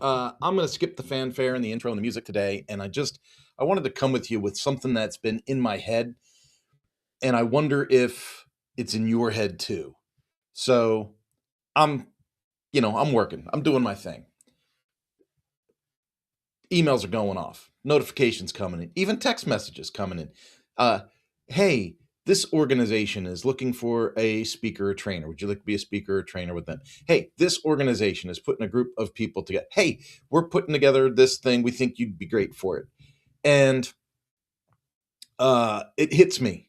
I'm going to skip the fanfare and the intro and the music today, and I wanted to come with you with something that's been in my head, and I wonder if it's in your head too. So I'm, I'm working, I'm doing my thing. Emails are going off, notifications coming in, even text messages coming in. Uh, hey, this organization is looking for a speaker or trainer. Would you like to be a speaker or trainer with them? Hey, this organization is putting a group of people together. Hey, we're putting together this thing. We think you'd be great for it. And it hits me.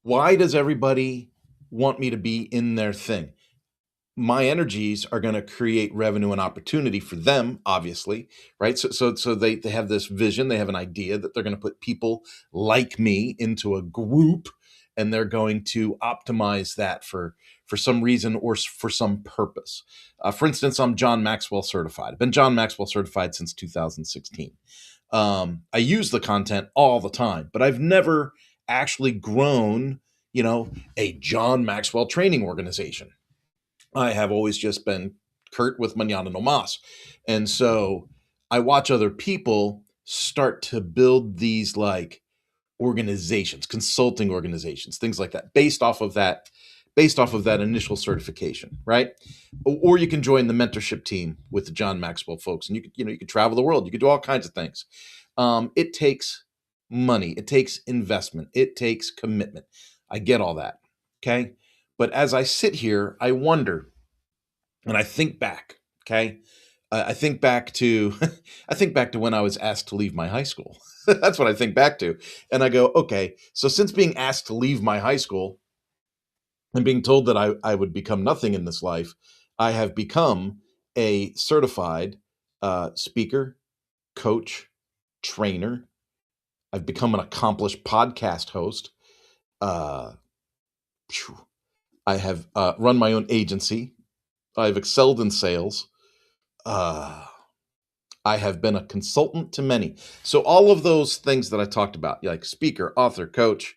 Why does everybody want me to be in their thing? My energies are going to create revenue and opportunity for them, obviously, right? So they have this vision, they have an idea that they're going to put people like me into a group, and they're going to optimize that for some reason or for some purpose. For instance, I'm John Maxwell certified. I've been John Maxwell certified since 2016. I use the content all the time, but I've never actually grown, a John Maxwell training organization. I have always just been Kurt with Manana No Mas. And so I watch other people start to build these like organizations, consulting organizations, things like that, based off of that initial certification, right? Or you can join the mentorship team with the John Maxwell folks, and you could travel the world, you could do all kinds of things. It takes money, it takes investment, it takes commitment. I get all that, okay? But as I sit here, I wonder, and I think back, okay? I think back to I think back to when I was asked to leave my high school. That's what I think back to. And I go, okay, so since being asked to leave my high school and being told that I would become nothing in this life, I have become a certified speaker, coach, trainer. I've become an accomplished podcast host. Uh, I have run my own agency. I've excelled in sales. Uh, I have been a consultant to many. So all of those things that I talked about, like speaker, author, coach,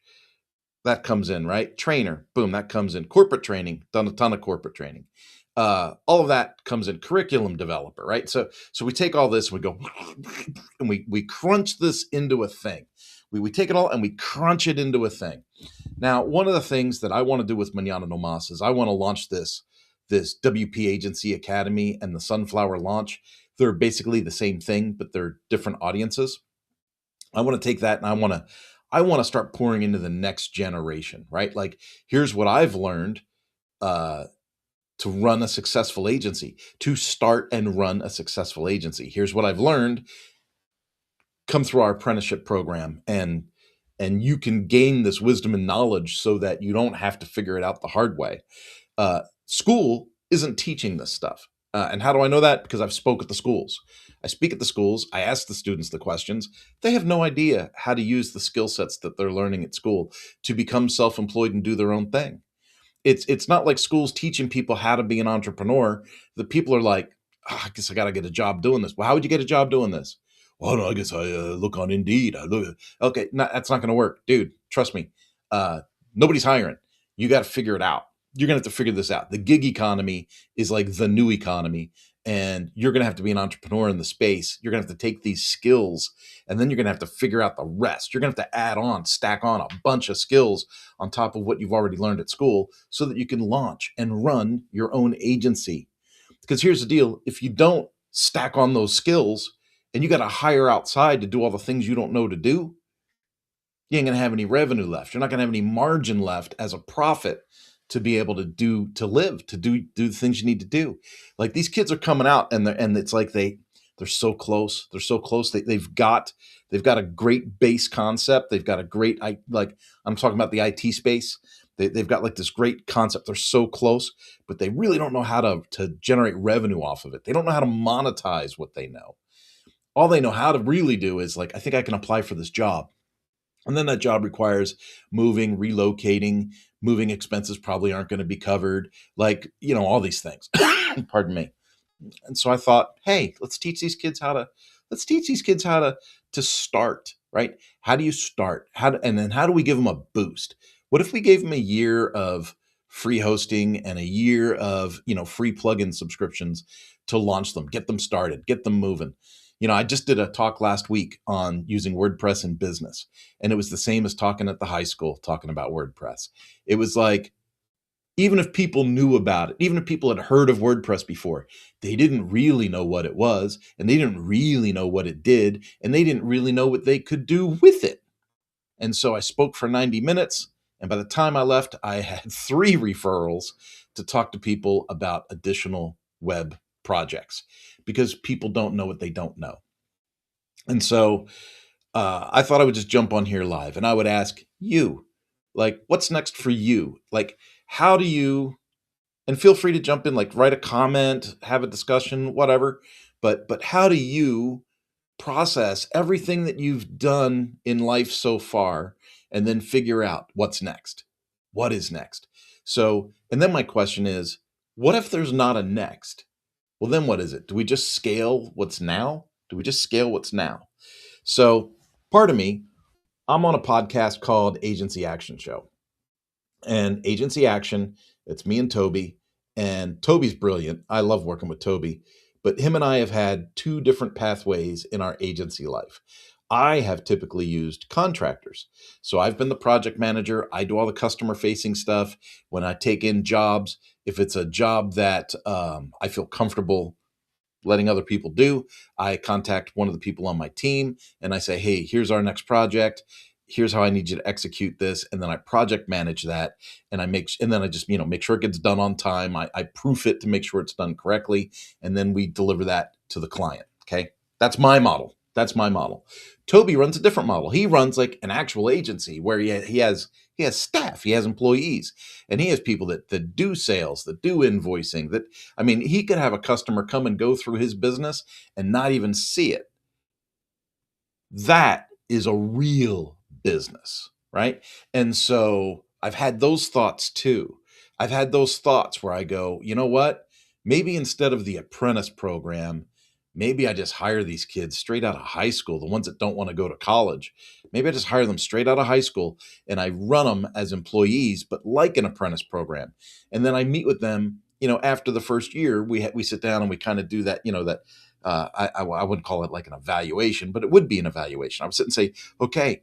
that comes in, right? Trainer, boom, that comes in. Corporate training, done a ton of corporate training. All of that comes in. Curriculum developer, right? So we take all this and we go and we crunch this into a thing. We take it all and we crunch it into a thing. Now, one of the things that I want to do with Manana No Mas is I want to launch this WP Agency Academy and the Sunflower Launch. They're basically the same thing, but they're different audiences. I want to take that and I want to start pouring into the next generation, right? Like, here's what I've learned uh, to run a successful agency, to start and run a successful agency. Here's what I've learned. Come through our apprenticeship program, and you can gain this wisdom and knowledge so that you don't have to figure it out the hard way. School isn't teaching this stuff. And how do I know that? Because I've spoke at the schools. I speak at the schools. I ask the students the questions. They have no idea how to use the skill sets that they're learning at school to become self-employed and do their own thing. It's not like schools teaching people how to be an entrepreneur. The people are like, "Oh, I guess I got to get a job doing this." Well, how would you get a job doing this? Well, no, I guess I look on Indeed. I look. Okay, no, that's not going to work, dude. Trust me. Uh, Nobody's hiring. You got to figure it out. You're going to have to figure this out. The gig economy is like the new economy, and you're going to have to be an entrepreneur in the space. You're going to have to take these skills, and then you're going to have to figure out the rest. You're going to have to add on, stack on a bunch of skills on top of what you've already learned at school so that you can launch and run your own agency. Because here's the deal, if you don't stack on those skills and you got to hire outside to do all the things you don't know to do, you ain't going to have any revenue left. You're not going to have any margin left as a profit to be able to live, to do the things you need to do. Like, these kids are coming out, and it's like they're so close. They're so close. They've got a great base concept. They've got a great, I'm talking about the IT space. They've got like this great concept. They're so close, but they really don't know how to generate revenue off of it. They don't know how to monetize what they know. All they know how to really do is like, I think I can apply for this job. And then that job requires moving, relocating, moving expenses probably aren't going to be covered, like, all these things. Pardon me. And so I thought, hey, let's teach these kids how to start, right? How do you start? And then how do we give them a boost? What if we gave them a year of free hosting and a year of, free plugin subscriptions to launch them, get them started, get them moving. I just did a talk last week on using WordPress in business, and it was the same as talking at the high school, talking about WordPress. It was like, even if people knew about it, even if people had heard of WordPress before, they didn't really know what it was, and they didn't really know what it did, and they didn't really know what they could do with it. And so I spoke for 90 minutes. And by the time I left, I had 3 referrals to talk to people about additional web projects, because people don't know what they don't know. And so I thought I would just jump on here live and I would ask you, like, what's next for you? Like, how do you, and feel free to jump in, like write a comment, have a discussion, whatever. But how do you process everything that you've done in life so far and then figure out what's next? What is next? So, and then my question is, what if there's not a next? Well, then what is it? Do we just scale what's now? Do we just scale what's now? So, part of me, I'm on a podcast called Agency Action Show. And Agency Action, it's me and Toby. And Toby's brilliant. I love working with Toby. But him and I have had 2 different pathways in our agency life. I have typically used contractors. So I've been the project manager. I do all the customer facing stuff. When I take in jobs, if it's a job that I feel comfortable letting other people do, I contact one of the people on my team and I say, hey, here's our next project. Here's how I need you to execute this. And then I project manage that. And then I just, make sure it gets done on time. I proof it to make sure it's done correctly. And then we deliver that to the client. Okay. That's my model. Toby runs a different model. He runs like an actual agency where he has staff, he has employees, and he has people that do sales, that do invoicing, he could have a customer come and go through his business and not even see it. That is a real business, right? And so I've had those thoughts too. I've had those thoughts where I go, you know what? Maybe instead of the apprentice program, maybe I just hire these kids straight out of high school, the ones that don't want to go to college. Maybe I just hire them straight out of high school and I run them as employees, but like an apprentice program. And then I meet with them, after the first year, we sit down and we kind of do that, I wouldn't call it like an evaluation, but it would be an evaluation. I would sit and say, okay,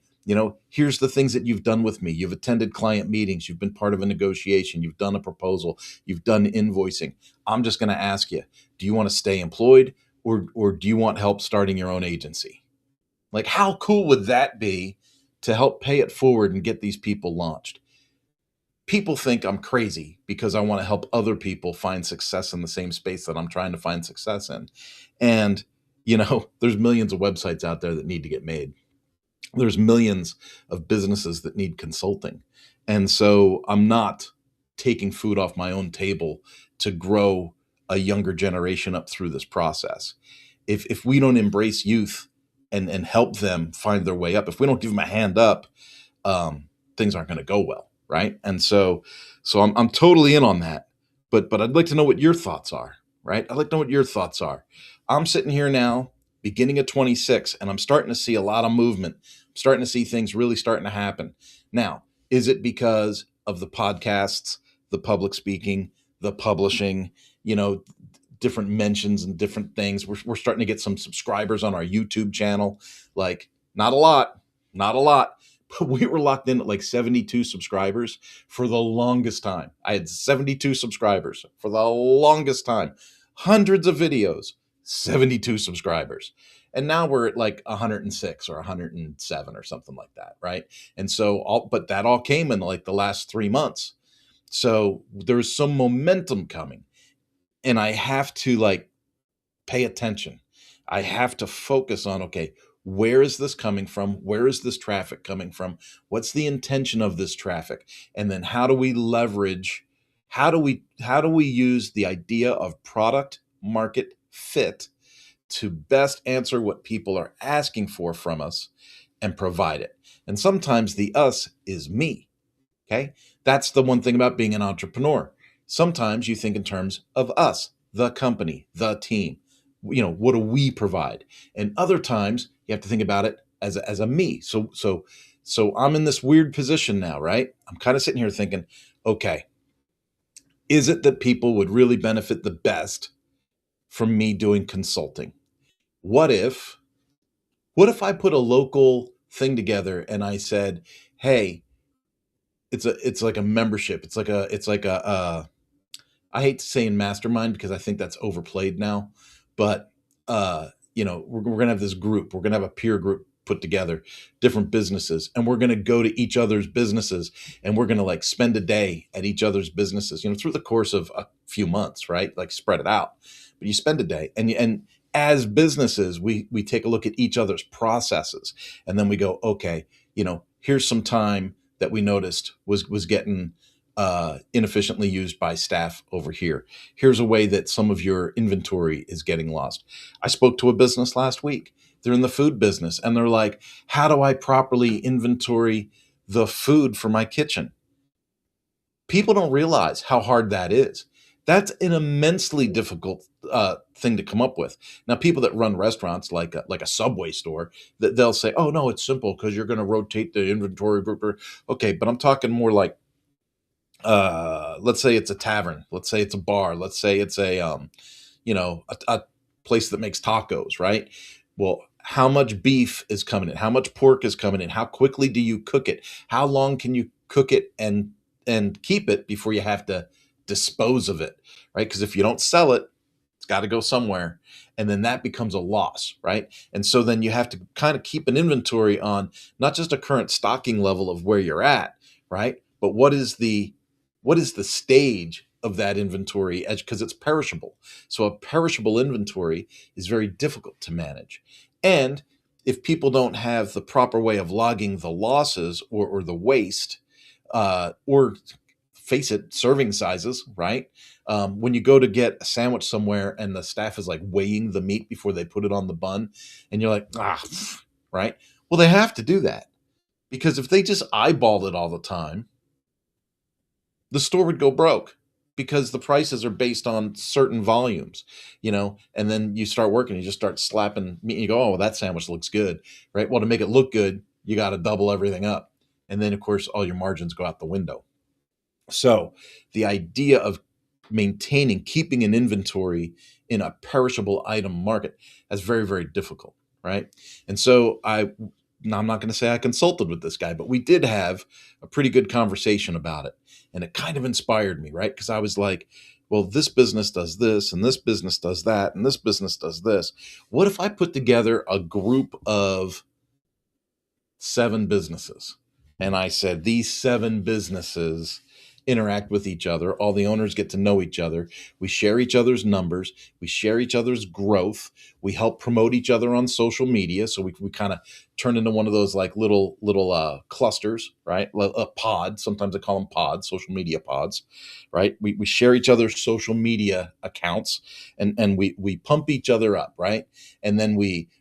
here's the things that you've done with me. You've attended client meetings. You've been part of a negotiation. You've done a proposal. You've done invoicing. I'm just going to ask you, do you want to stay employed or do you want help starting your own agency? Like, how cool would that be to help pay it forward and get these people launched? People think I'm crazy because I want to help other people find success in the same space that I'm trying to find success in. And, there's millions of websites out there that need to get made. There's millions of businesses that need consulting. And so I'm not taking food off my own table to grow a younger generation up through this process. If we don't embrace youth and help them find their way up, if we don't give them a hand up, things aren't going to go well, right? And so I'm totally in on that. But I'd like to know what your thoughts are, right? I'd like to know what your thoughts are. I'm sitting here now, beginning of 26, and I'm starting to see a lot of movement. I'm starting to see things really starting to happen. Now, is it because of the podcasts, the public speaking, the publishing, different mentions and different things? We're starting to get some subscribers on our YouTube channel. Like, not a lot, but we were locked in at like 72 subscribers for the longest time. I had 72 subscribers for the longest time, hundreds of videos, 72 subscribers. And now we're at like 106 or 107 or something like that, right? And so but that all came in like the last 3 months. So there's some momentum coming, and I have to like pay attention. I have to focus on, okay, where is this coming from? Where is this traffic coming from? What's the intention of this traffic? And then how do we leverage, how do we use the idea of product market fit to best answer what people are asking for from us and provide it? And sometimes the us is me. Okay. That's the one thing about being an entrepreneur. Sometimes you think in terms of us, the company, the team. What do we provide? And other times you have to think about it as a me. So I'm in this weird position now, right? I'm kind of sitting here thinking, okay, Is it that people would really benefit the best from me doing consulting? What if I put a local thing together and I said, "Hey, it's like a membership. It's like a I hate saying mastermind because I think that's overplayed now, but we're gonna have this group. We're gonna have a peer group put together, different businesses, and we're gonna go to each other's businesses, and we're gonna like spend a day at each other's businesses, through the course of a few months, right? Like spread it out, but you spend a day, and as businesses, we take a look at each other's processes, and then we go, okay, here's some time that we noticed was getting inefficiently used by staff over here. Here's a way that some of your inventory is getting lost. I spoke to a business last week. They're in the food business and they're like, how do I properly inventory the food for my kitchen? People don't realize how hard that is. That's an immensely difficult thing to come up with. Now, people that run restaurants like a Subway store, that they'll say, "Oh no, it's simple because you're going to rotate the inventory." Okay, but I'm talking more like let's say it's a tavern, let's say it's a bar, let's say it's a place that makes tacos, right? Well, how much beef is coming in, how much pork is coming in, how quickly do you cook it, how long can you cook it and keep it before you have to dispose of it, right? Because if you don't sell it, it's got to go somewhere, and then that becomes a loss, right? And so then you have to kind of keep an inventory on not just a current stocking level of where you're at, right? But what is the stage of that inventory, because it's perishable. So a perishable inventory is very difficult to manage. And if people don't have the proper way of logging the losses or the waste, or face it, serving sizes, right? When you go to get a sandwich somewhere and the staff is like weighing the meat before they put it on the bun, and you're like, right? Well, they have to do that because if they just eyeballed it all the time, the store would go broke because the prices are based on certain volumes, and then you start working, you just start slapping meat and you go, oh, well, that sandwich looks good, right? Well, to make it look good, you got to double everything up. And then, of course, all your margins go out the window. So the idea of keeping an inventory in a perishable item market is very, very difficult, right? And so now I'm not going to say I consulted with this guy, but we did have a pretty good conversation about it. And it kind of inspired me, right? Because I was like, well, this business does this, and this business does that, and this business does this. What if I put together a group of 7 businesses? And I said, these 7 businesses interact with each other. All the owners get to know each other. We share each other's numbers. We share each other's growth. We help promote each other on social media. So we kind of turn into one of those like little clusters, right? A pod. Sometimes I call them pods, social media pods, right? We share each other's social media accounts, and we pump each other up, right? And then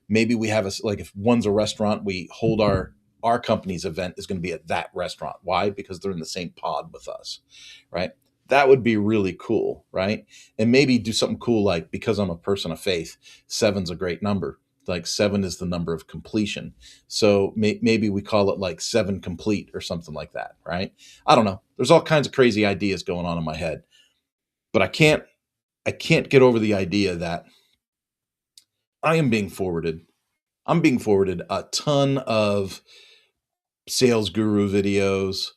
maybe we have like if one's a restaurant, we hold our company's event is going to be at that restaurant. Why? Because they're in the same pod with us, right? That would be really cool, right? And maybe do something cool like, because I'm a person of faith, 7's a great number. Like 7 is the number of completion. So maybe we call it like 7 complete or something like that, right? I don't know. There's all kinds of crazy ideas going on in my head, but I can't get over the idea that I am being forwarded. I'm being forwarded a ton of sales guru videos,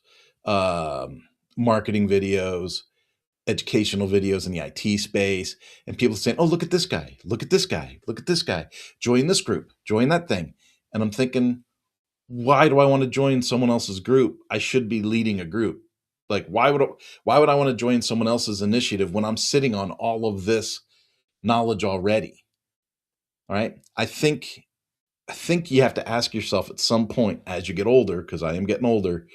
marketing videos, educational videos in the IT space, and people saying, "Oh, look at this guy! Look at this guy! Look at this guy! Join this group! Join that thing!" And I'm thinking, why do I want to join someone else's group? I should be leading a group. Like, why would I want to join someone else's initiative when I'm sitting on all of this knowledge already? All right. I think you have to ask yourself at some point as you get older, because I am getting older,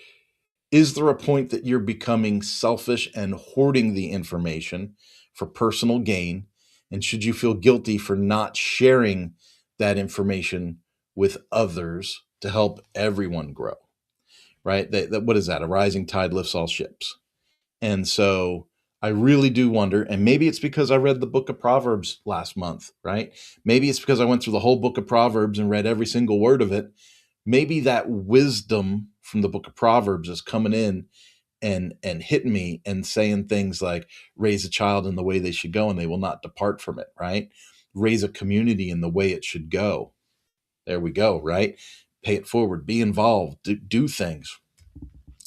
is there a point that you're becoming selfish and hoarding the information for personal gain? And should you feel guilty for not sharing that information with others to help everyone grow? Right? What is that? A rising tide lifts all ships. And so I really do wonder, and maybe it's because I read the book of Proverbs last month, right? Maybe it's because I went through the whole book of Proverbs and read every single word of it. Maybe that wisdom from the book of Proverbs is coming in, and hitting me and saying things like raise a child in the way they should go and they will not depart from it, right? Raise a community in the way it should go. There we go, right? Pay it forward, be involved, do things.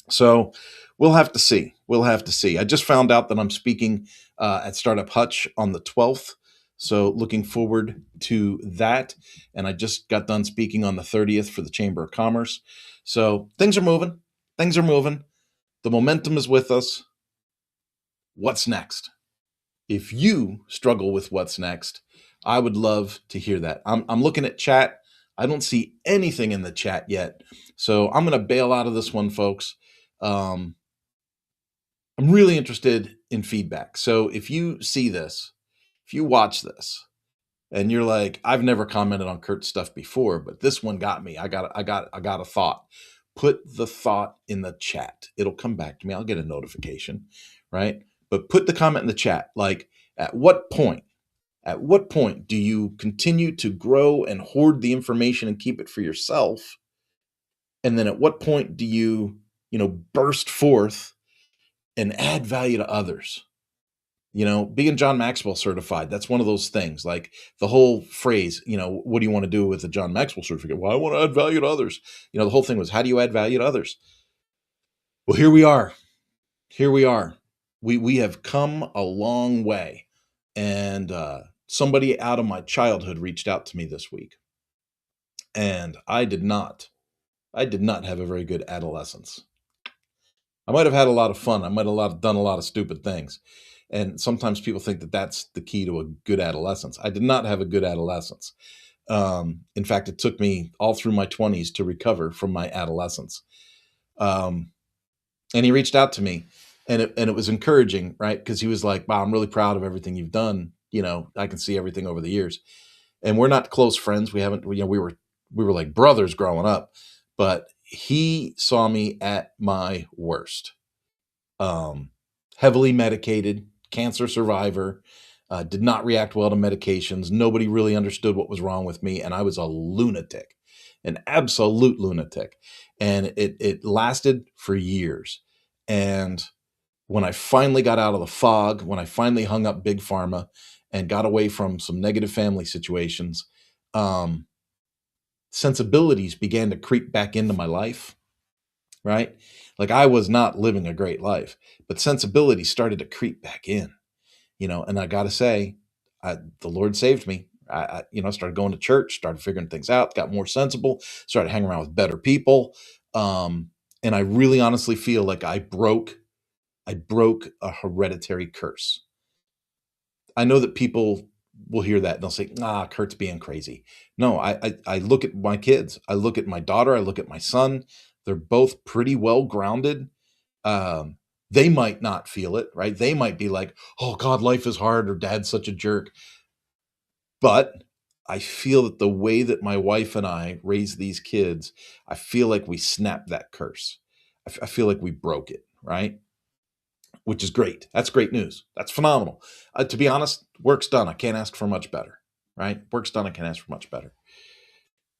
So we'll have to see. We'll have to see. I just found out that I'm speaking at Startup Hutch on the 12th. So looking forward to that. And I just got done speaking on the 30th for the Chamber of Commerce. So things are moving. Things are moving. The momentum is with us. What's next? If you struggle with what's next, I would love to hear that. I'm looking at chat. I don't see anything in the chat yet. So I'm going to bail out of this one, folks. I'm really interested in feedback. So if you see this, if you watch this, and you're like, I've never commented on Kurt's stuff before, but this one got me. I got a thought. Put the thought in the chat. It'll come back to me. I'll get a notification, right? But put the comment in the chat. Like, at what point do you continue to grow and hoard the information and keep it for yourself? And then at what point do you burst forth and add value to others? Being John Maxwell certified, that's one of those things. Like the whole phrase, what do you want to do with the John Maxwell certificate? Well, I want to add value to others. The whole thing was, how do you add value to others? Well, here we are. Here we are. We have come a long way. And somebody out of my childhood reached out to me this week. And I did not have a very good adolescence. I might have had a lot of fun. I might have done a lot of stupid things. And sometimes people think that that's the key to a good adolescence. I did not have a good adolescence. In fact, it took me all through my 20s to recover from my adolescence. And he reached out to me, and it was encouraging, right? Because he was like, wow, I'm really proud of everything you've done. I can see everything over the years. And we're not close friends. We were like brothers growing up, but he saw me at my worst. Heavily medicated, cancer survivor, did not react well to medications. Nobody really understood what was wrong with me. And I was a lunatic, an absolute lunatic. And it lasted for years. And when I finally got out of the fog, when I finally hung up Big Pharma and got away from some negative family situations, sensibilities began to creep back into my life, right? Like I was not living a great life, but sensibilities started to creep back in, and I got to say, the Lord saved me. I started going to church, started figuring things out, got more sensible, started hanging around with better people. And I really honestly feel like I broke a hereditary curse. I know that people will hear that and they'll say, Kurt's being crazy. No, I look at my kids. I look at my daughter. I look at my son. They're both pretty well grounded. They might not feel it, right? They might be like, oh God, life is hard, or dad's such a jerk. But I feel that the way that my wife and I raise these kids, I feel like we snapped that curse. I feel like we broke it, right? Which is great. That's great news. That's phenomenal. To be honest, work's done. I can't ask for much better, right? Work's done. I can't ask for much better.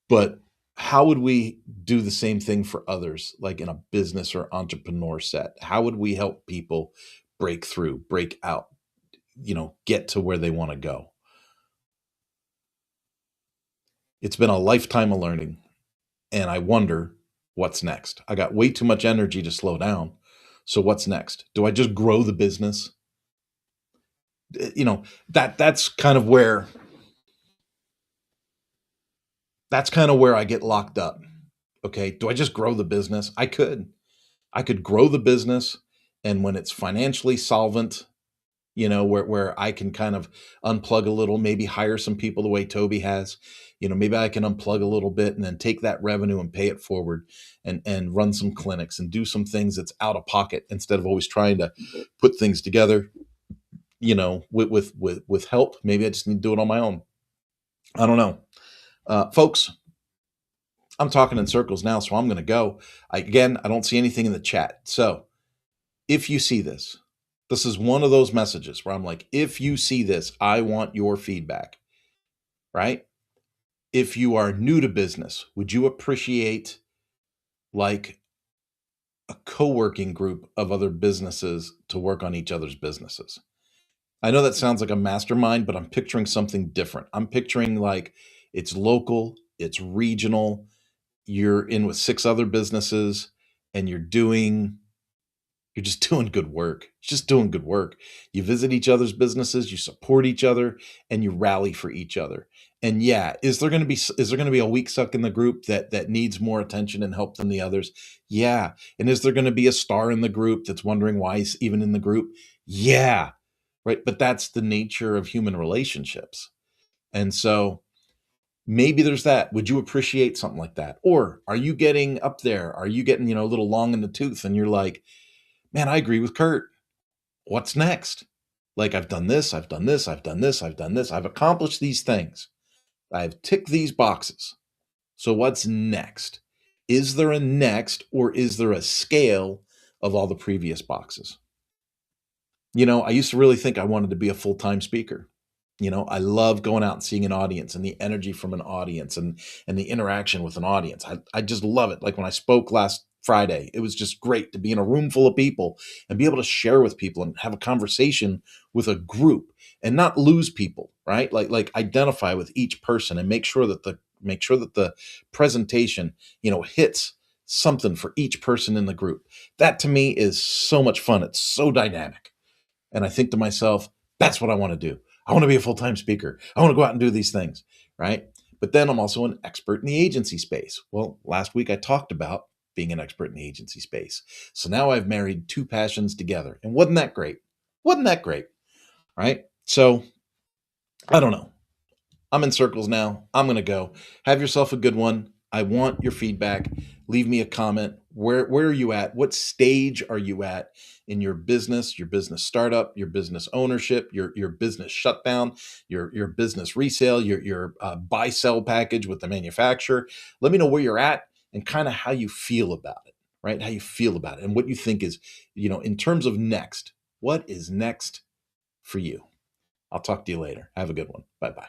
But how would we do the same thing for others, like in a business or entrepreneur set? How would we help people break through, break out, get to where they want to go? It's been a lifetime of learning, and I wonder what's next. I got way too much energy to slow down. So what's next? Do I just grow the business? That's kind of where I get locked up. Okay. Do I just grow the business? I could grow the business. And when it's financially solvent, where I can kind of unplug a little, maybe hire some people the way Toby has, maybe I can unplug a little bit and then take that revenue and pay it forward and run some clinics and do some things that's out of pocket instead of always trying to put things together, with help. Maybe I just need to do it on my own. I don't know. Folks, I'm talking in circles now, so I'm going to go. I don't see anything in the chat. So if you see this, this is one of those messages where I'm like, if you see this, I want your feedback, right? If you are new to business, would you appreciate like a co-working group of other businesses to work on each other's businesses. I know that sounds like a mastermind, but I'm picturing something different. I'm picturing like it's local, it's regional, you're in with 6 other businesses and you're just doing good work. Just doing good work. You visit each other's businesses, you support each other, and you rally for each other. And yeah, is there going to be a weak suck in the group that needs more attention and help than the others? Yeah. And is there going to be a star in the group that's wondering why he's even in the group? Yeah. Right. But that's the nature of human relationships. And so maybe there's that. Would you appreciate something like that? Or are you getting up there? Are you getting, a little long in the tooth and you're like, man, I agree with Kurt. What's next? Like, I've done this, I've done this, I've done this, I've done this, I've accomplished these things. I've ticked these boxes. So, what's next? Is there a next or is there a scale of all the previous boxes? I used to really think I wanted to be a full time speaker. I love going out and seeing an audience and the energy from an audience and the interaction with an audience. I just love it. Like when I spoke last Friday, it was just great to be in a room full of people and be able to share with people and have a conversation with a group and not lose people, right? Like identify with each person and make sure that the presentation, hits something for each person in the group. That to me is so much fun. It's so dynamic. And I think to myself, that's what I want to do. I want to be a full time speaker. I want to go out and do these things, right? But then I'm also an expert in the agency space. Well, last week I talked about being an expert in the agency space. So now I've married two passions together. And wasn't that great? Wasn't that great? Right? So I don't know. I'm in circles now. I'm going to go. Have yourself a good one. I want your feedback. Leave me a comment. Where are you at? What stage are you at in your business startup, your business ownership, your business shutdown, your business resale, your buy sell package with the manufacturer? Let me know where you're at and kind of how you feel about it, right? How you feel about it and what you think is, in terms of next, what is next for you? I'll talk to you later. Have a good one. Bye bye.